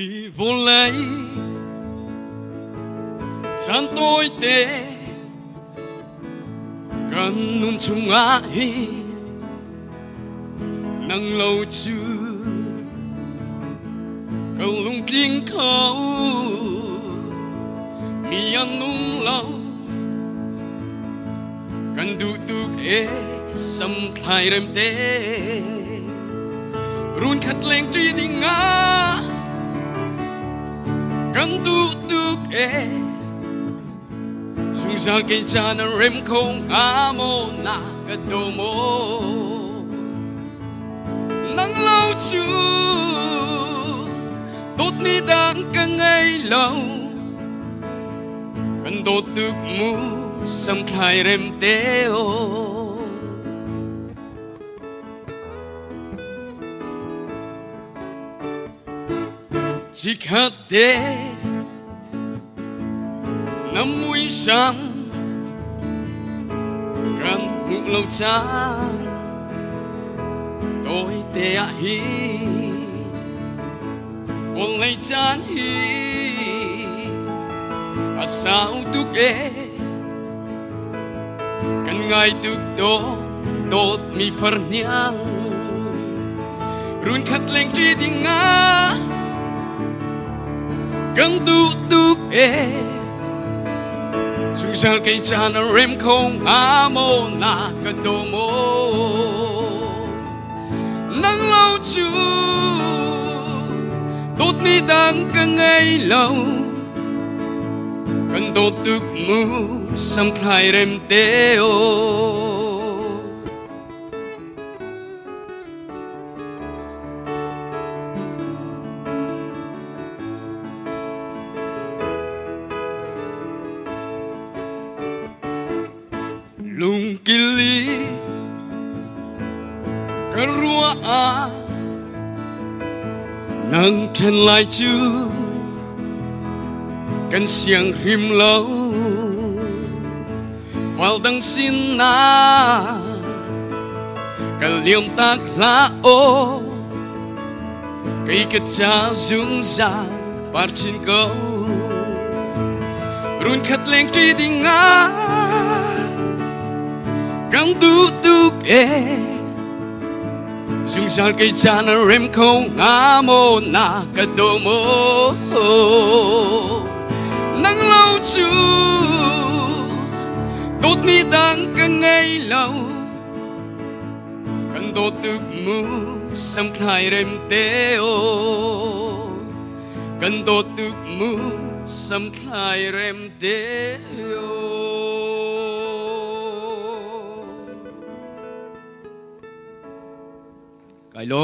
Khi vô lấy chan tôi tê cần nun chung ai nắng lâu chưa câu lung tiếng khâu mi ăn nung lâu cần du tu e sắm thay rem tê run khát lên tri đi ngã cần du tu e sung sal cây cha na rem không amo na cái đồ mô nắng lâu chưa tốt ni đang càng ngày lâu cần tốt được mu sắm thay rem teo chỉ khát đê năm mũi sáng cần một lâu chán tôi tê hi buồn lấy chán hi à sao tuk e cần ngày tuk to tốt mi phật niang run khát lên tri tiếng nga cần tuk e sung sal cây cha na rem không amo na cái đồ mô nắng lâu chưa tốt ni đang càng ngày lâu cần tốt được mu sắm thay rem teo lung kili karua a nang trên lại chưa cần xiang rim lâu vào đằng xin na cần liêm tạc lá ô cây kết cha dung ra par chín câu run khát lên tri đi ngã càng tu e dùng sal cây cha na rem không amo na cái đồ mô nắng lâu chưa tốt ni đang càng ngày lâu cần tốt được mu sắm thay rem teo cần tốt được mu sắm thay rem teo